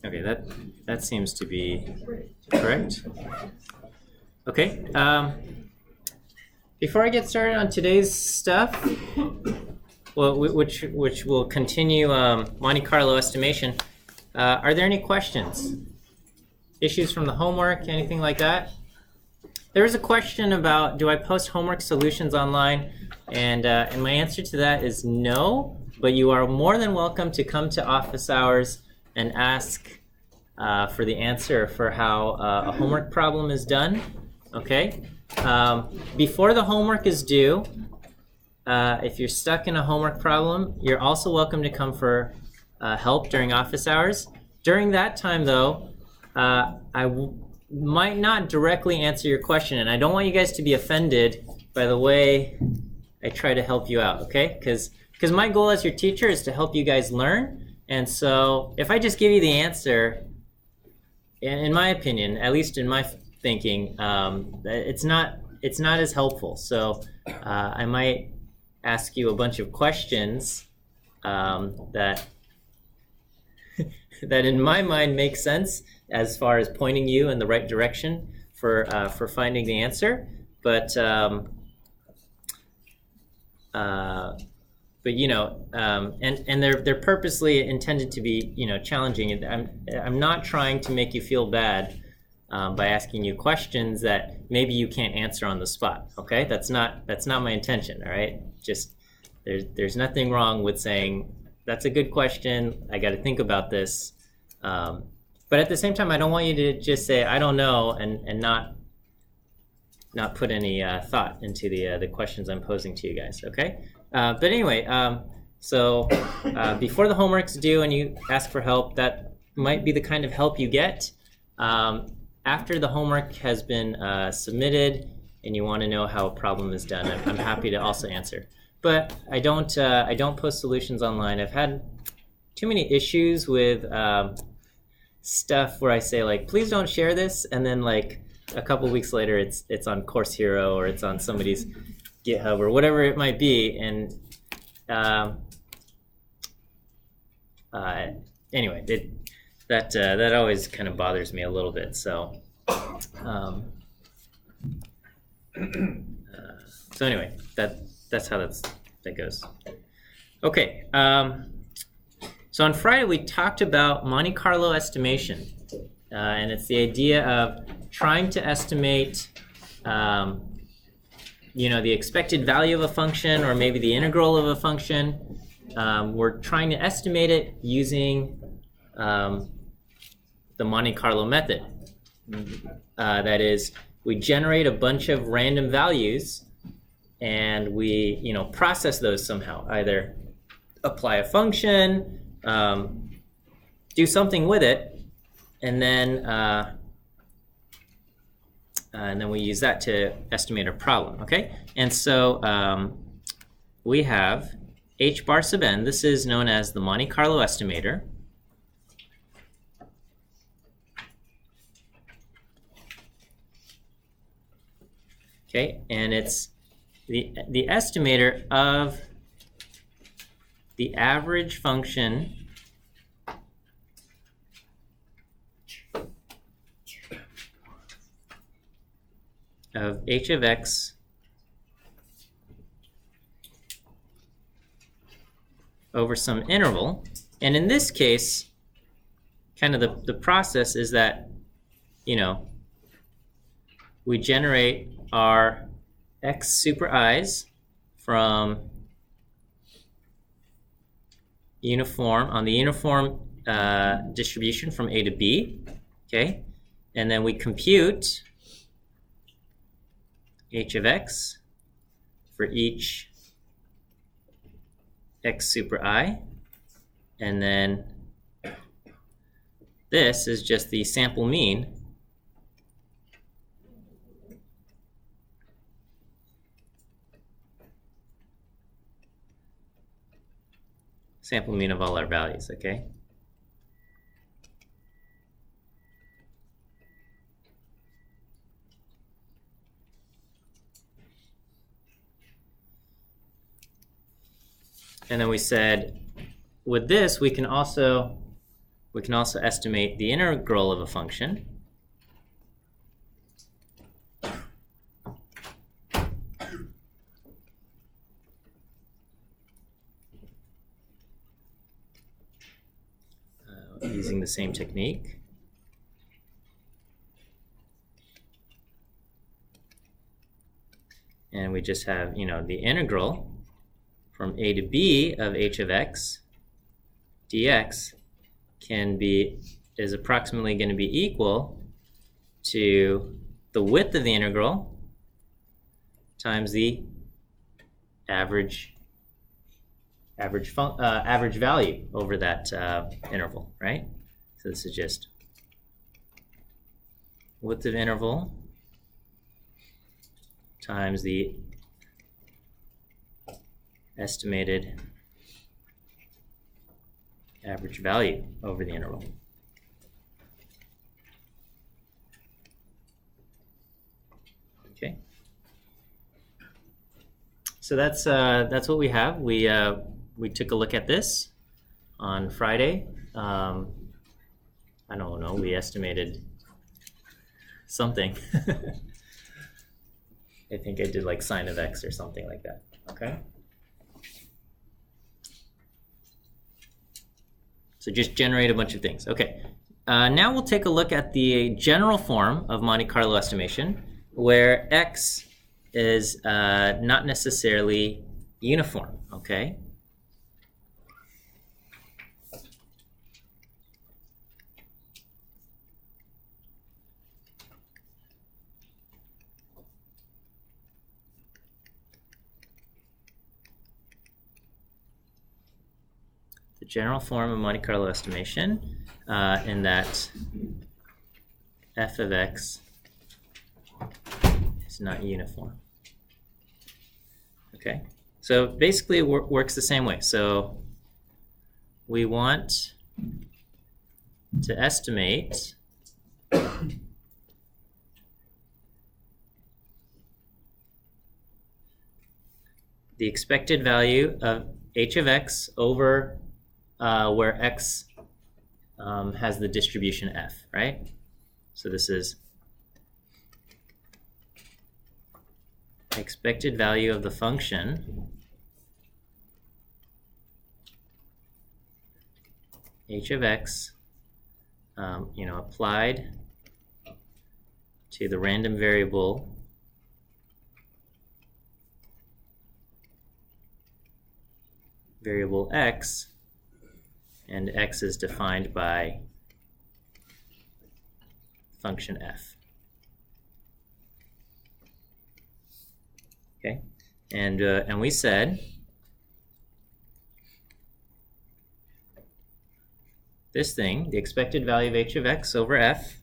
Okay, that seems to be correct. Okay. Before I get started on today's stuff, well, which will continue Monte Carlo estimation, are there any questions? Issues from the homework, anything like that? There was a question about, do I post homework solutions online? And my answer to that is no, but you are more than welcome to come to office hours and ask for the answer for how a homework problem is done, okay? Before the homework is due, if you're stuck in a homework problem, you're also welcome to come for help during office hours. During that time, though, might not directly answer your question, and I don't want you guys to be offended by the way I try to help you out, okay? Because my goal as your teacher is to help you guys learn, and so if I just give you the answer, in my opinion, at least in my thinking, it's not as helpful. So I might ask you a bunch of questions that that in my mind make sense as far as pointing you in the right direction for finding the answer, but you know, and they're purposely intended to be, you know, challenging. I'm not trying to make you feel bad by asking you questions that maybe you can't answer on the spot. Okay, that's not my intention. All right, just there's nothing wrong with saying that's a good question. I got to think about this. But at the same time, I don't want you to just say I don't know and not put any thought into the questions I'm posing to you guys. Okay. But anyway, so before the homework's due and you ask for help, that might be the kind of help you get. After the homework has been submitted and you want to know how a problem is done, I'm happy to also answer. But I don't post solutions online. I've had too many issues with stuff where I say like, please don't share this, and then like a couple weeks later, it's on Course Hero or it's on somebody's GitHub or whatever it might be, and anyway, that always kind of bothers me a little bit. So, so anyway, that's how that goes. Okay. So on Friday we talked about Monte Carlo estimation, and it's the idea of trying to estimate, you know, the expected value of a function or maybe the integral of a function. We're trying to estimate it using the Monte Carlo method. That is, we generate a bunch of random values and we, you know, process those somehow. Either apply a function, do something with it, and then we use that to estimate a problem. Okay, and so we have h bar sub n. This is known as the Monte Carlo estimator. Okay, and it's the estimator of the average function of h of x over some interval. And in this case, kind of the process is that, you know, we generate our x super i's from on the uniform distribution from A to B, okay? And then we compute h of x for each x super I, and then this is just the sample mean of all our values, okay? And then we said, with this, we can also We can also estimate the integral of a function. Using the same technique. And we just have, the integral from a to b of h of x dx is approximately going to be equal to the width of the integral times the average value over that interval, right? So this is just width of interval times the estimated average value over the interval. Okay. So that's what we have. We took a look at this on Friday. I don't know. We estimated something. I think I did like sine of x or something like that. Okay. So just generate a bunch of things. Okay. Now we'll take a look at the general form of Monte Carlo estimation, where x is not necessarily uniform. Okay. The general form of Monte Carlo estimation in that f of x is not uniform. Okay, so basically it works the same way. So we want to estimate the expected value of h of x over where x has the distribution f, right? So this is expected value of the function h of x, applied to the random variable x, and x is defined by function f. Okay, and we said this thing, the expected value of h of x over f,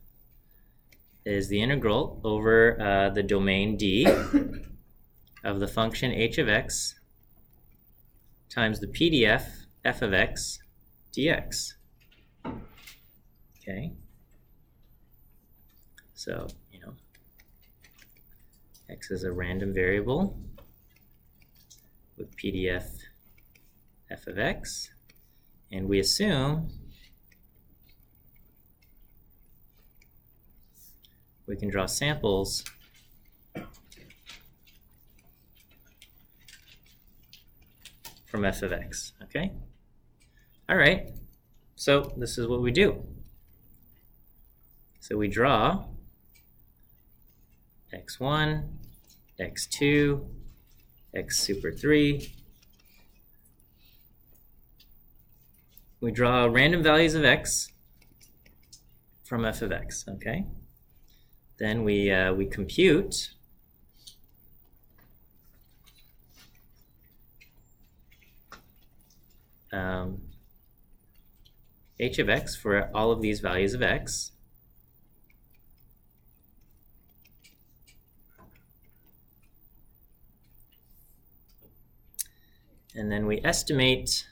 is the integral over the domain D of the function h of x times the PDF f of x dx. Okay, so x is a random variable with PDF f of x, and we assume we can draw samples from f of x. Okay, all right, so this is what we do. So we draw x1, x2, x super 3. We draw random values of x from f of x, okay? Then we compute h of x for all of these values of x. And then we estimate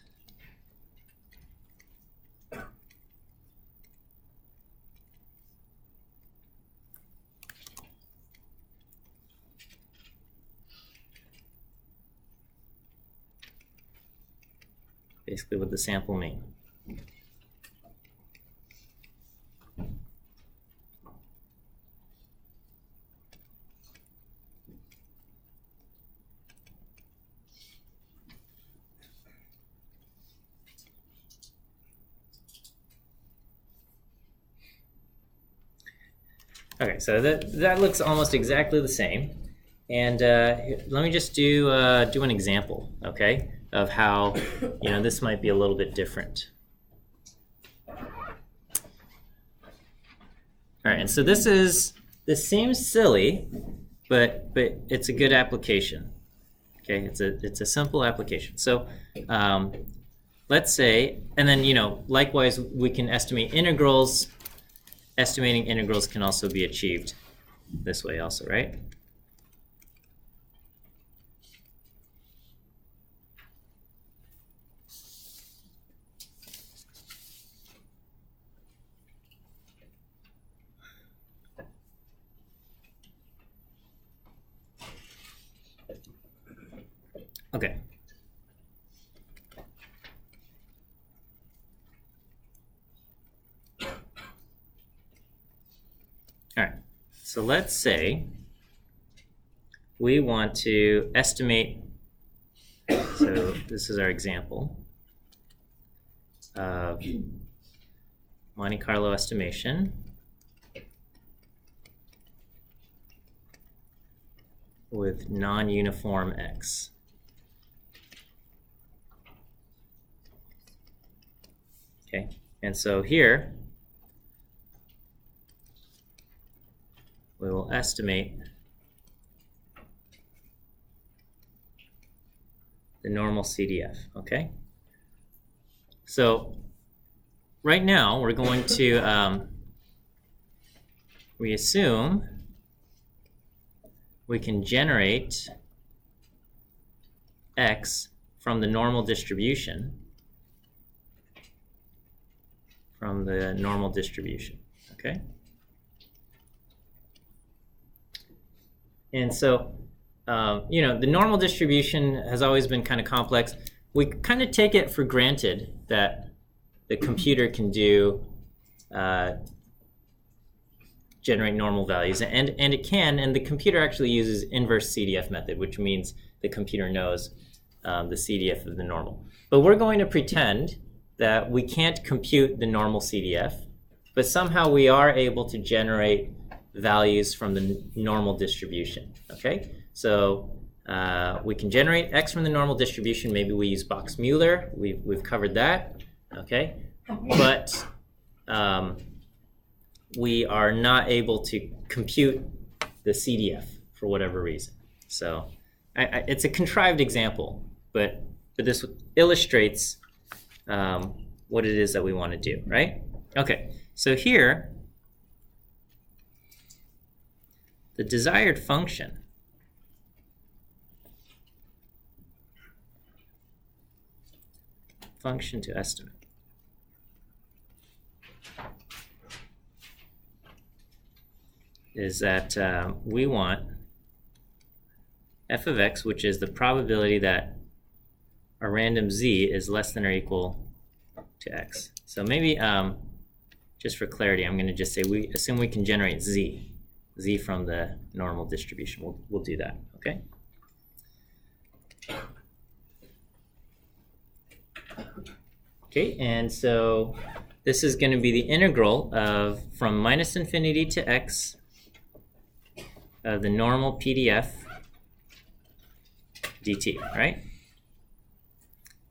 basically what the sample mean. Okay, so that looks almost exactly the same. And let me just do an example, okay, of how this might be a little bit different. All right, and so this seems silly, but it's a good application. Okay, it's a simple application. So let's say, and then likewise we can estimate integrals. Estimating integrals can also be achieved this way also, right? Okay. All right, so let's say we want to estimate, so this is our example of Monte Carlo estimation with non-uniform x. Okay, and so here we will estimate the normal CDF, okay? So right now we're going to, we assume we can generate x from the normal distribution, okay? And so, the normal distribution has always been kind of complex. We kind of take it for granted that the computer can do generate normal values, and it can, and the computer actually uses inverse CDF method, which means the computer knows the CDF of the normal. But we're going to pretend that we can't compute the normal CDF, but somehow we are able to generate values from the normal distribution, okay? So we can generate x from the normal distribution. Maybe we use Box-Mueller. We've covered that, okay? But we are not able to compute the CDF for whatever reason. So it's a contrived example, but this illustrates what it is that we want to do, right? Okay, so here, the desired function to estimate is that we want f of x, which is the probability that a random z is less than or equal to x. So maybe, just for clarity, I'm going to just say we assume we can generate z from the normal distribution. We'll do that, okay? Okay, and so this is going to be the integral of from minus infinity to x of the normal PDF dt, right?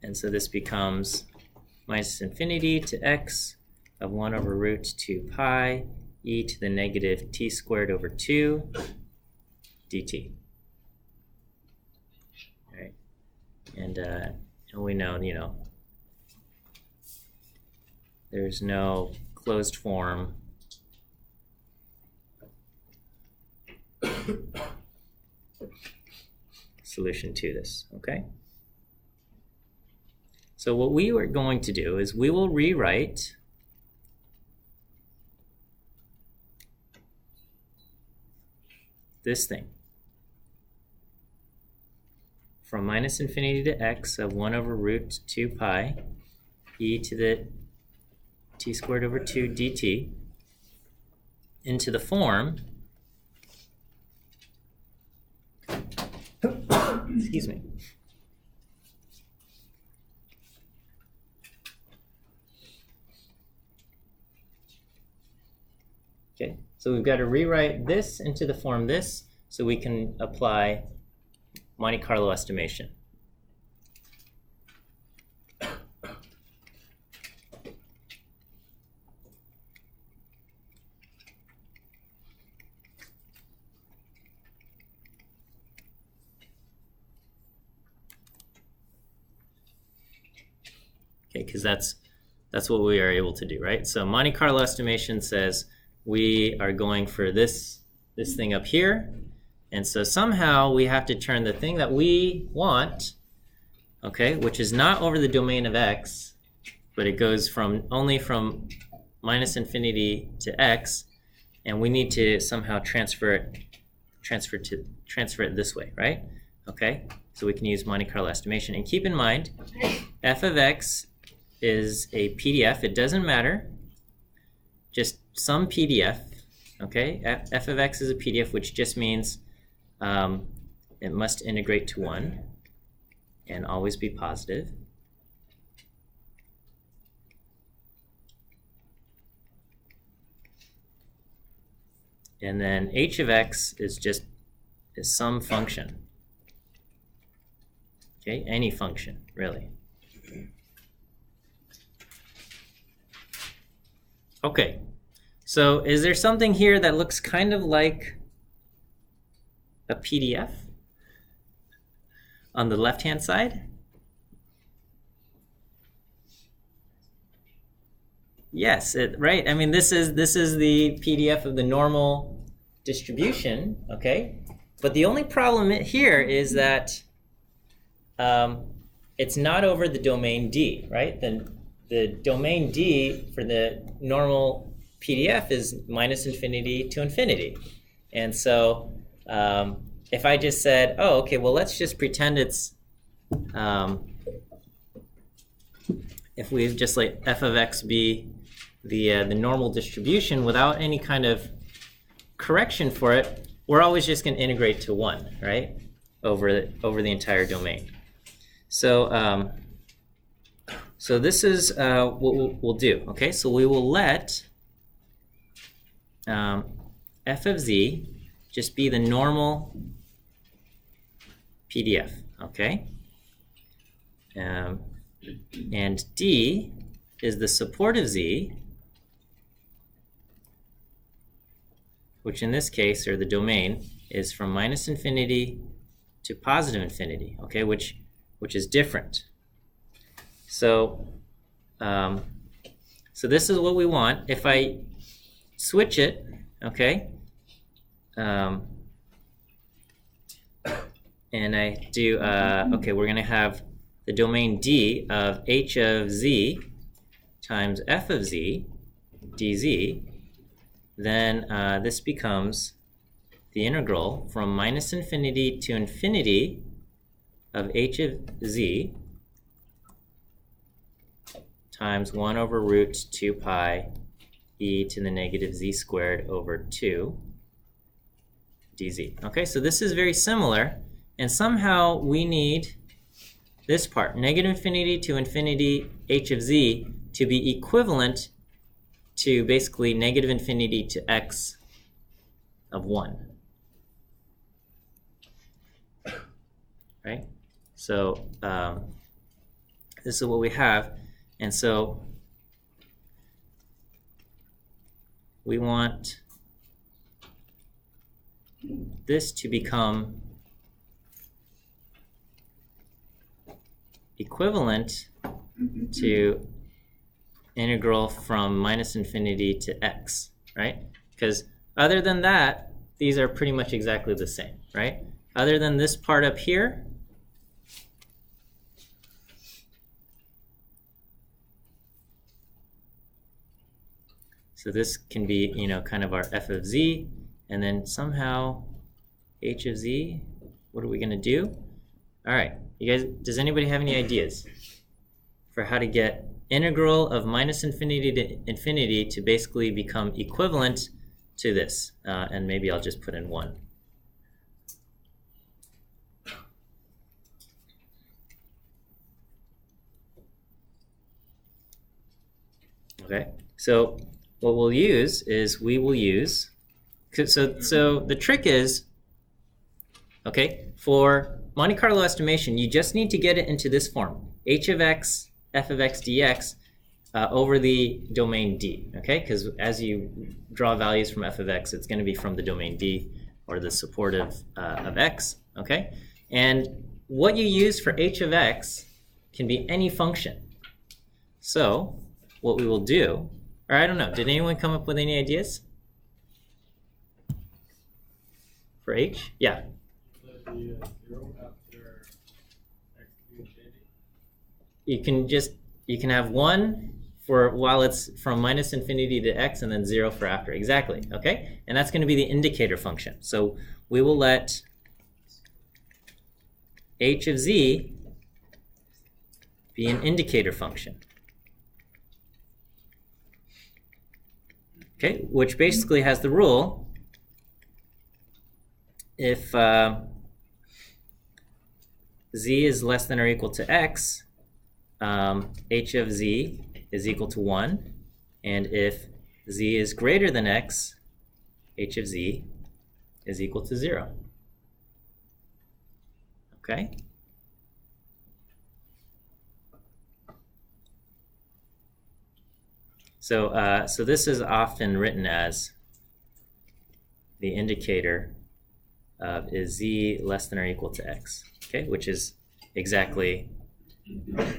And so this becomes minus infinity to x of 1 over root 2 pi e to the negative t squared over 2 dt. All right, and we know, there's no closed form solution to this, okay? So what we are going to do is we will rewrite this thing from minus infinity to x of 1 over root 2 pi e to the t squared over 2 dt into the form, excuse me, okay, So we've got to rewrite this into the form this so we can apply Monte Carlo estimation. Okay, because that's what we are able to do, right? So Monte Carlo estimation says we are going for this thing up here, and so somehow we have to turn the thing that we want, okay, which is not over the domain of x, but it goes only from minus infinity to x, and we need to somehow transfer it this way, right? Okay, so we can use Monte Carlo estimation, and keep in mind, f of x is a PDF. It doesn't matter, just some PDF. Okay, f of x is a PDF, which just means it must integrate to 1 and always be positive. And then h of x is some function. Okay, any function, really. Okay, so is there something here that looks kind of like a PDF on the left-hand side? Yes, right. I mean, this is the PDF of the normal distribution, okay? But the only problem here is that it's not over the domain D, right? The domain D for the normal PDF is minus infinity to infinity. And so if I just said, oh, okay, well, let's just pretend it's, if we just let f of x be the normal distribution without any kind of correction for it, we're always just going to integrate to 1, right, over the entire domain. So so this is what we'll do. Okay, so we will let f of z just be the normal PDF. Okay, and d is the support of z, which in this case, or the domain, is from minus infinity to positive infinity. Okay, which is different. So, so this is what we want. If I switch it, okay, and I do, okay, we're going to have the domain D of h of z times f of z dz, then this becomes the integral from minus infinity to infinity of h of z times 1 over root 2 pi e to the negative z squared over 2 dz. Okay, so this is very similar, and somehow we need this part, negative infinity to infinity h of z, to be equivalent to basically negative infinity to x of 1. Right? So this is what we have. And so we want this to become equivalent to integral from minus infinity to x, right? Because other than that, these are pretty much exactly the same, right? Other than this part up here, so this can be, you know, kind of our f of z, and then somehow h of z. What are we going to do? All right, you guys, does anybody have any ideas for how to get integral of minus infinity to infinity to basically become equivalent to this? And maybe I'll just put in 1. Okay, so what we'll use is we will use So the trick is, okay, for Monte Carlo estimation, you just need to get it into this form: h of x, f of x dx over the domain D, okay? Because as you draw values from f of x, it's going to be from the domain D, or the supportive of x, okay? And what you use for h of x can be any function. So what we will do, or I don't know, did anyone come up with any ideas for h? Yeah. You can have 1 for while it's from minus infinity to x, and then 0 for after. Exactly, okay? And that's going to be the indicator function. So we will let h of z be an indicator function. Okay, which basically has the rule, if z is less than or equal to x, h of z is equal to 1, and if z is greater than x, h of z is equal to 0. Okay? So this is often written as the indicator of is z less than or equal to x, okay? Which is exactly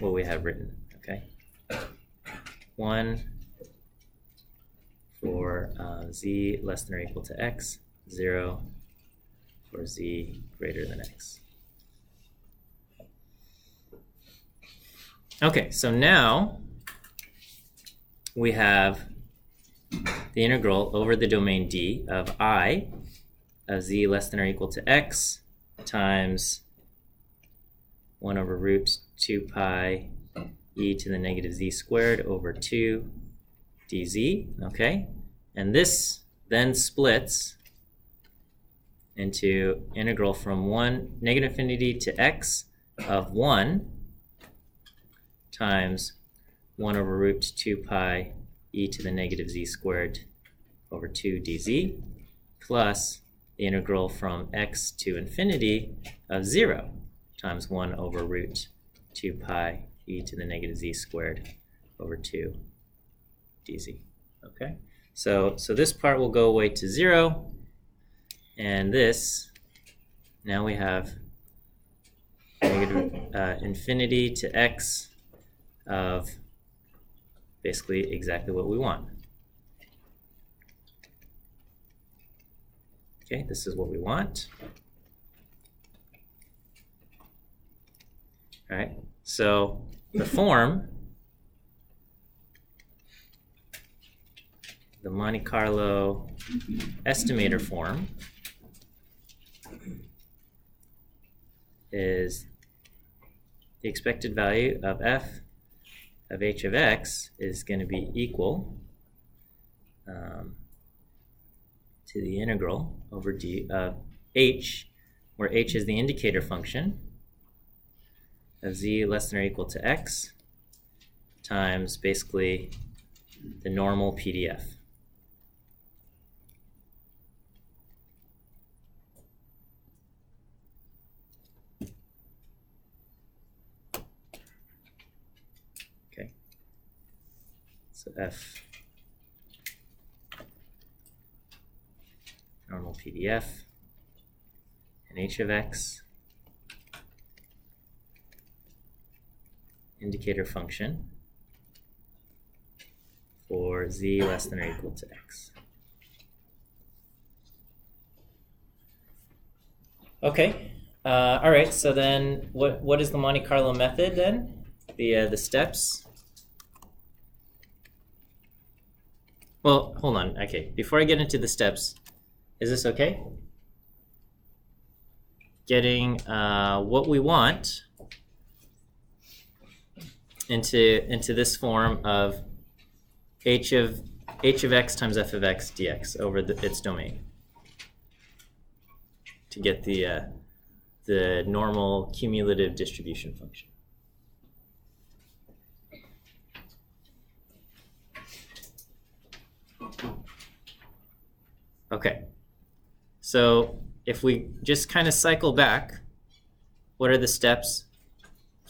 what we have written, okay? 1 for z less than or equal to x, 0 for z greater than x. Okay, so now we have the integral over the domain D of I of z less than or equal to x times 1 over root 2 pi e to the negative z squared over 2 dz, okay? And this then splits into integral from negative infinity to x of 1 times 1 over root 2 pi e to the negative z squared over 2 dz plus the integral from x to infinity of 0 times 1 over root 2 pi e to the negative z squared over 2 dz. Okay, so this part will go away to 0, and this, now we have negative infinity to x of basically exactly what we want. Okay, this is what we want. All right, so the form, the Monte Carlo estimator form, is the expected value of f of h of x is going to be equal to the integral over d of h, where h is the indicator function, of z less than or equal to x times basically the normal PDF. Okay, so f normal PDF and h of x indicator function for z less than or equal to x. Okay, all right, so then what is the Monte Carlo method then? The steps? Well, hold on, okay, before I get into the steps, is this okay? Getting what we want into this form of h of x times f of x dx over its domain to get the normal cumulative distribution function. Okay, So if we just kind of cycle back, what are the steps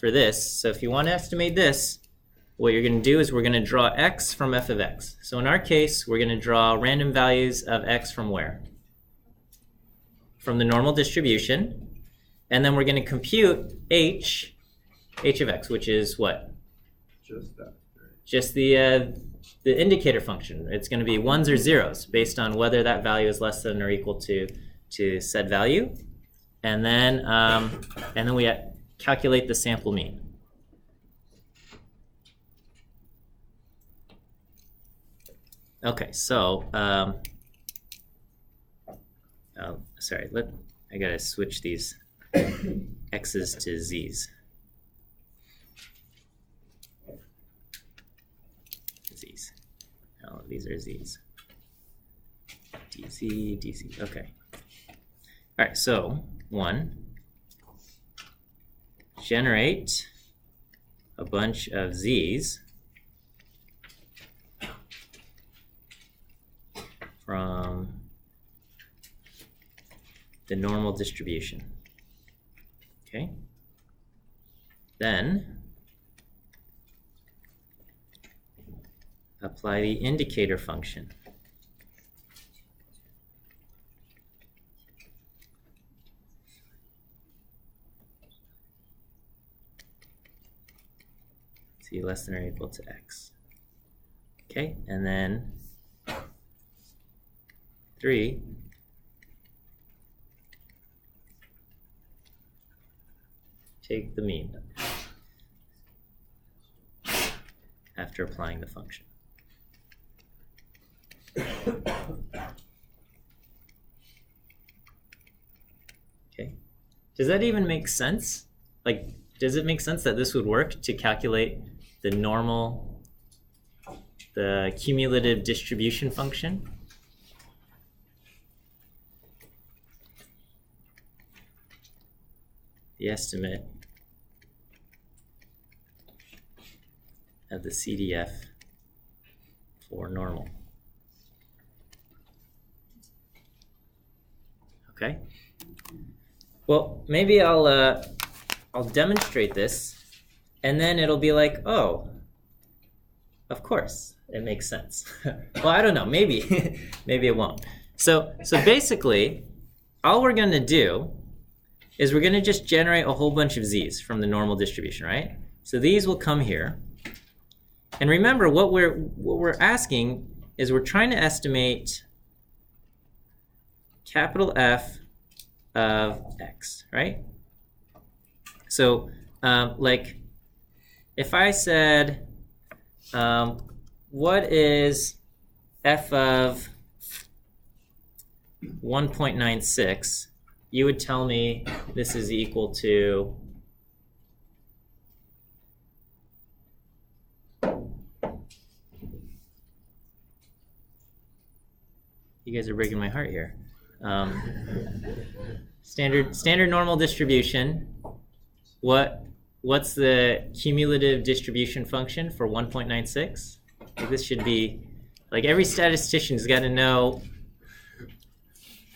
for this? So if you want to estimate this, what you're going to do is we're going to draw x from f of x. So in our case, we're going to draw random values of x from where? From the normal distribution. And then we're going to compute h of x, which is what? Just that. Just the indicator function. It's going to be ones or zeros based on whether that value is less than or equal to said value. And then we calculate the sample mean. Okay, so sorry, I gotta switch these x's to z's. Z's. No, these are z's. dz, dz. Okay. All right. So 1. Generate a bunch of z's from the normal distribution. Okay. Then apply the indicator function. Z less than or equal to x. Okay, and then 3. Take the mean after applying the function. Okay. Does that even make sense? Like, does it make sense that this would work to calculate the cumulative distribution function? The estimate of the CDF for normal. Okay. Well, maybe I'll demonstrate this, and then it'll be like, oh, of course, it makes sense. Well, I don't know. Maybe maybe it won't. So basically, all we're going to do is we're going to just generate a whole bunch of z's from the normal distribution, right? So these will come here. And remember, what we're asking is we're trying to estimate capital F of x, right? So, like, if I said, what is f of 1.96, you would tell me this is equal to you guys are breaking my heart here. Standard normal distribution. What's the cumulative distribution function for 1.96? Like, this should be, like, every statistician's got to know,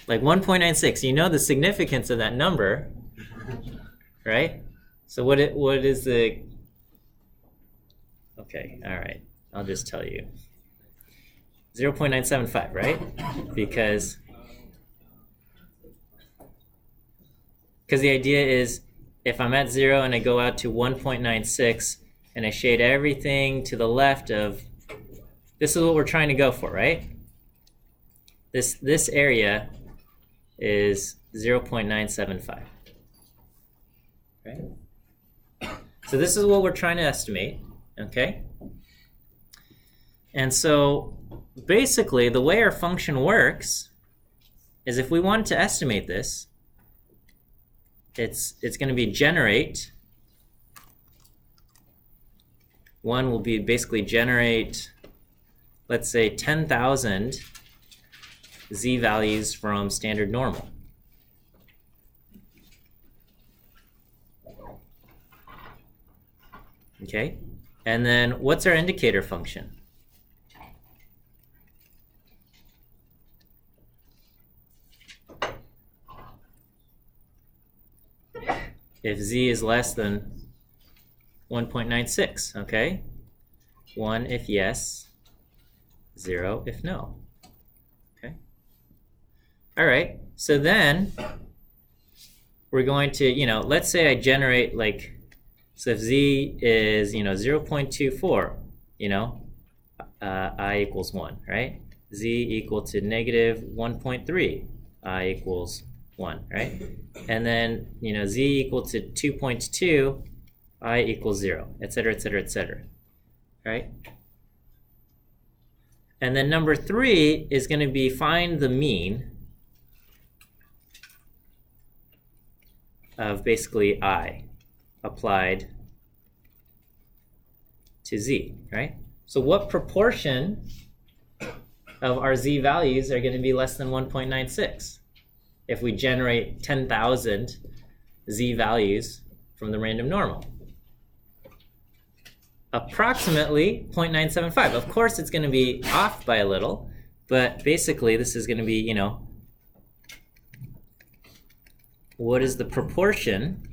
like, 1.96. You know the significance of that number, right? So what is the? Okay, all right. I'll just tell you. 0.975, right? Because the idea is if I'm at 0 and I go out to 1.96 and I shade everything to the left of, this is what we're trying to go for, right? This area is 0.975, right? So this is what we're trying to estimate, okay? And so basically the way our function works is if we wanted to estimate this, it's going to be generate. One will be basically generate, let's say, 10,000 z values from standard normal. Okay, and then what's our indicator function? if z is less than 1.96, okay? 1 if yes, 0 if no. Okay. All right. So then we're going to, let's say I generate so if z is, 0.24, I equals 1, right? Z equal to negative 1.3, I equals 1, right? And then, z equal to 2.2, I equals 0, etc., etc., etc., right? And then number 3 is going to be find the mean of basically I applied to z, right? So what proportion of our z values are going to be less than 1.96 if we generate 10,000 z values from the random normal? Approximately 0.975. Of course, it's going to be off by a little, but basically this is going to be, what is the proportion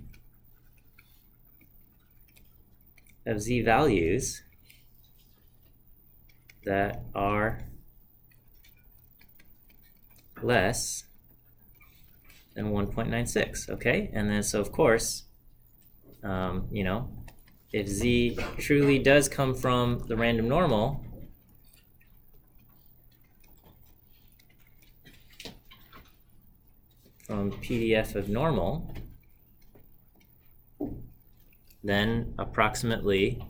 of z values that are less than 1.96, okay? And then, so of course, if z truly does come from the random normal, from PDF of normal, then approximately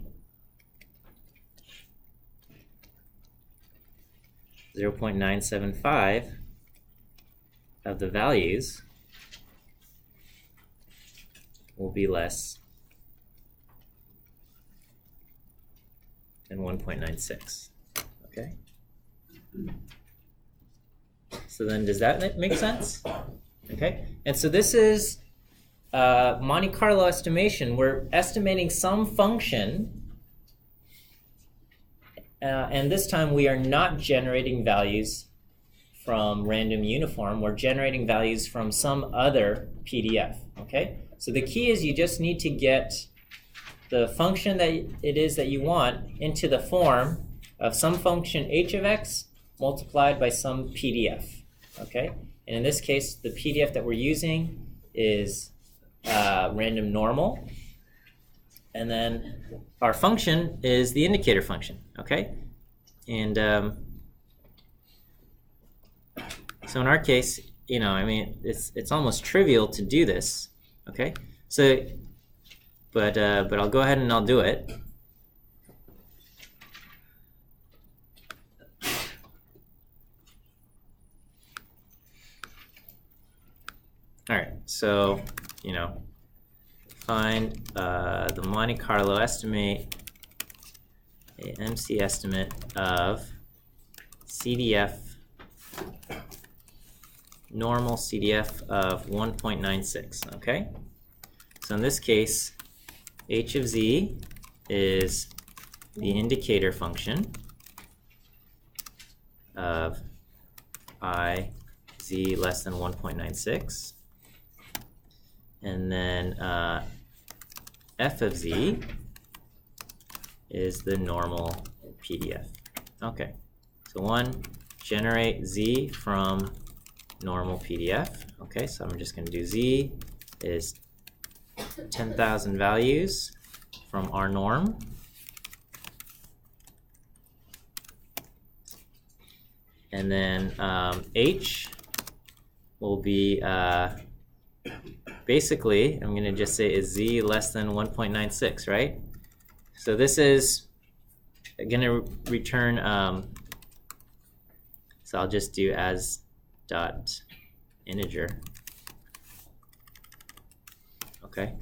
0.975 of the values will be less than 1.96, okay? So then does that make sense? Okay, and so this is Monte Carlo estimation. We're estimating some function, and this time we are not generating values from random uniform. We're generating values from some other PDF, okay? So the key is you just need to get the function that it is that you want into the form of some function h of x multiplied by some PDF, okay? And in this case, the PDF that we're using is random normal. And then our function is the indicator function, okay? And so in our case, it's almost trivial to do this, okay? So, but I'll go ahead and I'll do it. All right, so, find the Monte Carlo estimate, a MC estimate of CDF, normal CDF of 1.96, okay? So in this case, h of z is the indicator function of I, z less than 1.96. And then f of z is the normal PDF. Okay, so one, generate z from normal PDF. Okay, so I'm just going to do z is 10,000 values from our norm. And then h will be basically, I'm going to just say is z less than 1.96, right? So this is going to return, so I'll just do as dot integer. Okay,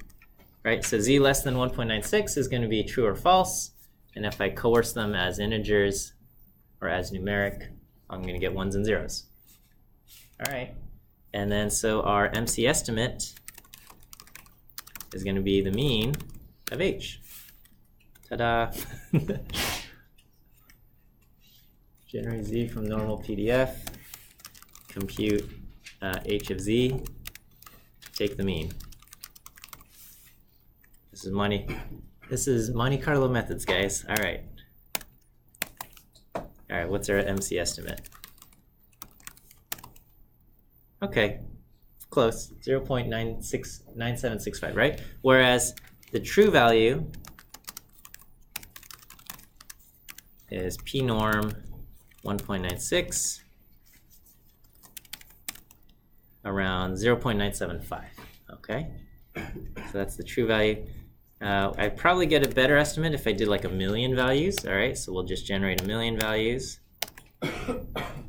right? So z less than 1.96 is going to be true or false. And if I coerce them as integers or as numeric, I'm going to get ones and zeros. All right. And then so our MC estimate is going to be the mean of h. Ta-da! Generate z from normal PDF, compute h of z, take the mean. is Monte Carlo methods, guys. All right. All right, what's our MC estimate? Okay, close, 0.9765, right? Whereas the true value is P norm 1.96 around 0.975, okay? So that's the true value. I'd probably get a better estimate if I did like 1,000,000 values, all right? So we'll just generate 1,000,000 values.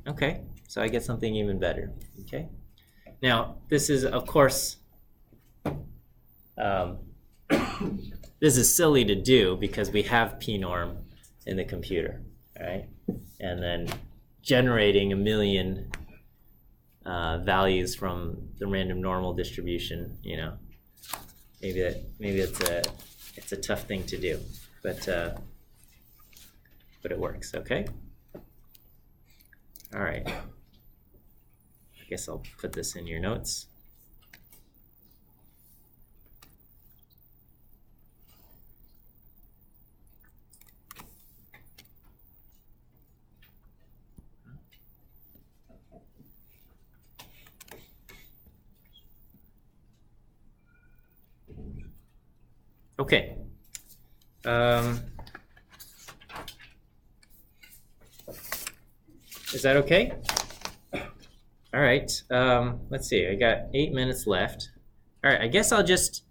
Okay, so I get something even better, okay? Now, this is, of course, this is silly to do because we have P norm in the computer, all right? And then generating 1,000,000 values from the random normal distribution, you know, maybe it's a tough thing to do, but it works, okay? All right. I guess I'll put this in your notes. Okay. Is that okay? All right. Let's see. I got 8 minutes left. All right. I guess I'll just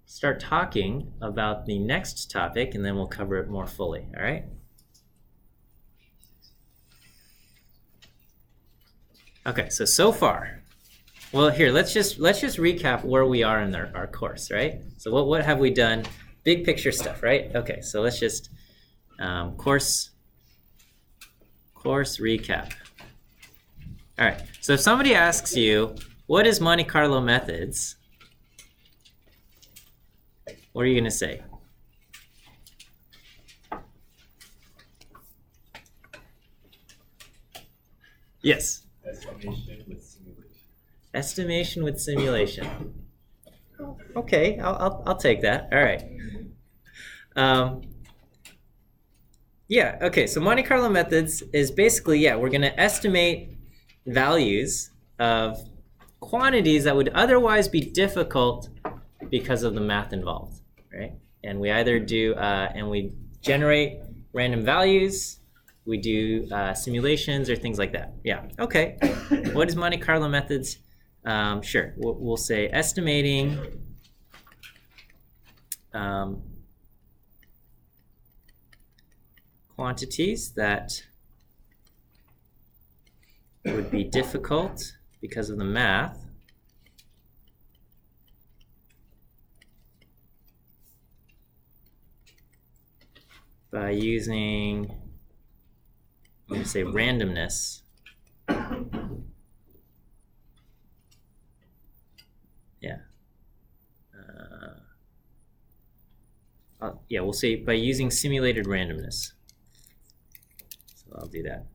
start talking about the next topic, and then we'll cover it more fully. All right. Okay. So far. Well, here, let's just recap where we are in our course, right? So what have we done? Big picture stuff, right? Okay, so let's just course recap. All right, so if somebody asks you, what is Monte Carlo methods? What are you going to say? Yes? Estimation with simulation. Estimation with simulation. Okay, I'll take that. All right. Yeah, okay, so Monte Carlo methods is basically, yeah, we're going to estimate values of quantities that would otherwise be difficult because of the math involved, right? And we either do, and we generate random values, we do simulations or things like that. Yeah, okay. What is Monte Carlo methods? Sure, we'll say estimating quantities that would be difficult because of the math. By using, I'm going to say randomness. Yeah. Yeah, we'll say by using simulated randomness. So I'll do that.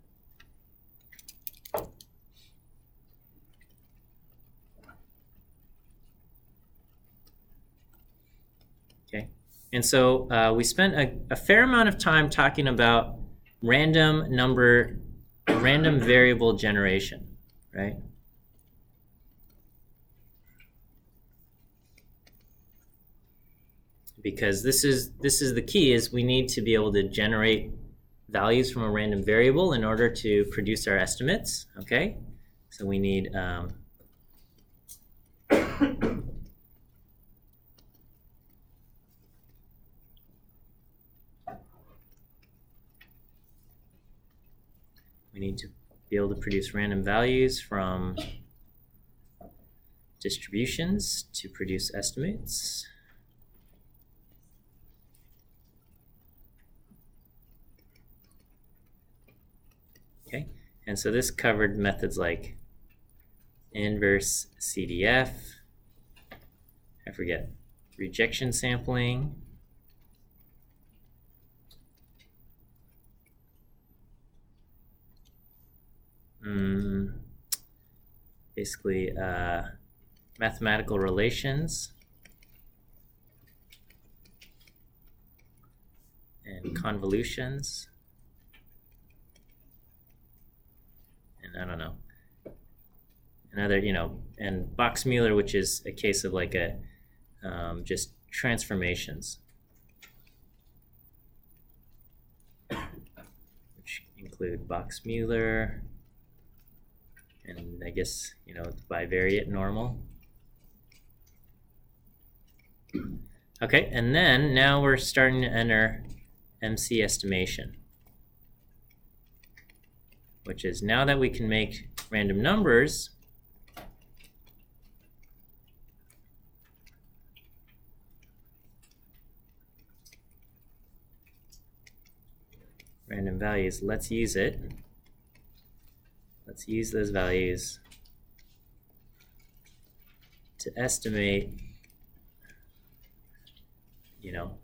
Okay. And so we spent a fair amount of time talking about random variable generation, right? Because this is the key, is we need to be able to generate values from a random variable in order to produce our estimates, okay? So we need we need to be able to produce random values from distributions to produce estimates. Okay, and so this covered methods like inverse CDF, I forget, rejection sampling, basically mathematical relations, convolutions. And I don't know. Another, and Box-Mueller, which is a case of like a just transformations, which include Box-Mueller, and I guess, the bivariate normal. Okay, and then now we're starting to enter MC estimation, which is now that we can make random numbers, random values, let's use it. Let's use those values to estimate,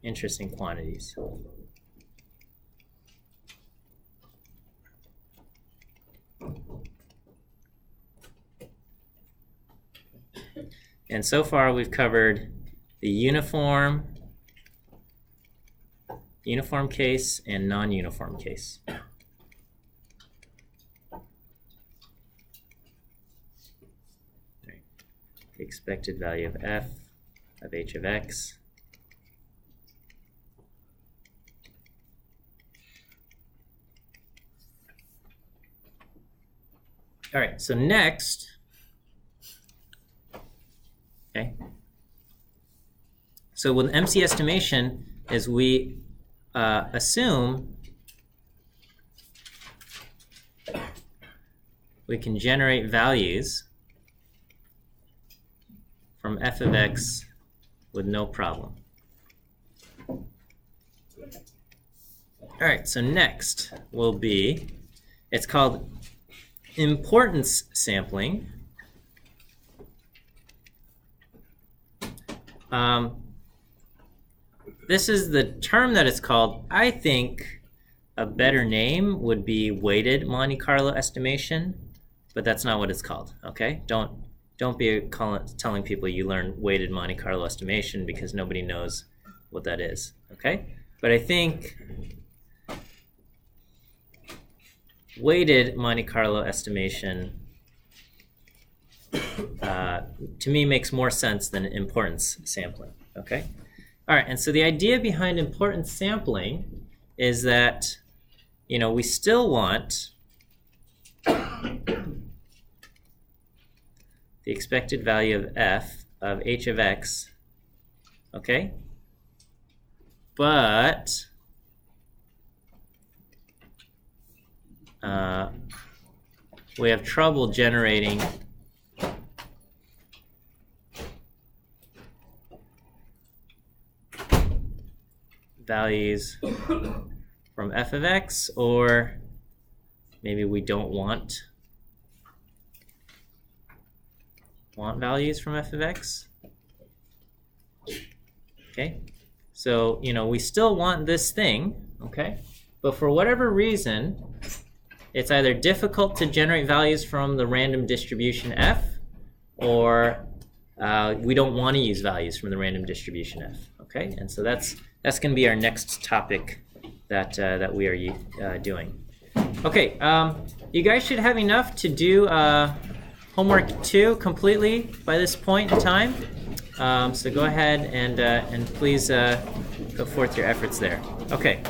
interesting quantities. And so far we've covered the uniform case and non-uniform case. Right. The expected value of f of h of x. All right, so next, okay. So with MC estimation is we assume we can generate values from f of x with no problem. All right, so next will be, it's called importance sampling. This is the term that it's called. I think a better name would be weighted Monte Carlo estimation, but that's not what it's called. Okay, don't be telling people you learn weighted Monte Carlo estimation, because nobody knows what that is. Okay, but I think weighted Monte Carlo estimation to me makes more sense than importance sampling. Okay, all right, and so the idea behind importance sampling is that we still want the expected value of f of h of x, okay, but we have trouble generating values from f of x, or maybe we don't want values from f of x. Okay, so we still want this thing, okay, but for whatever reason it's either difficult to generate values from the random distribution f, or we don't want to use values from the random distribution f. Okay, and so that's going to be our next topic that we are doing. Okay, you guys should have enough to do homework 2 completely by this point in time. So go ahead and please put forth your efforts there. Okay.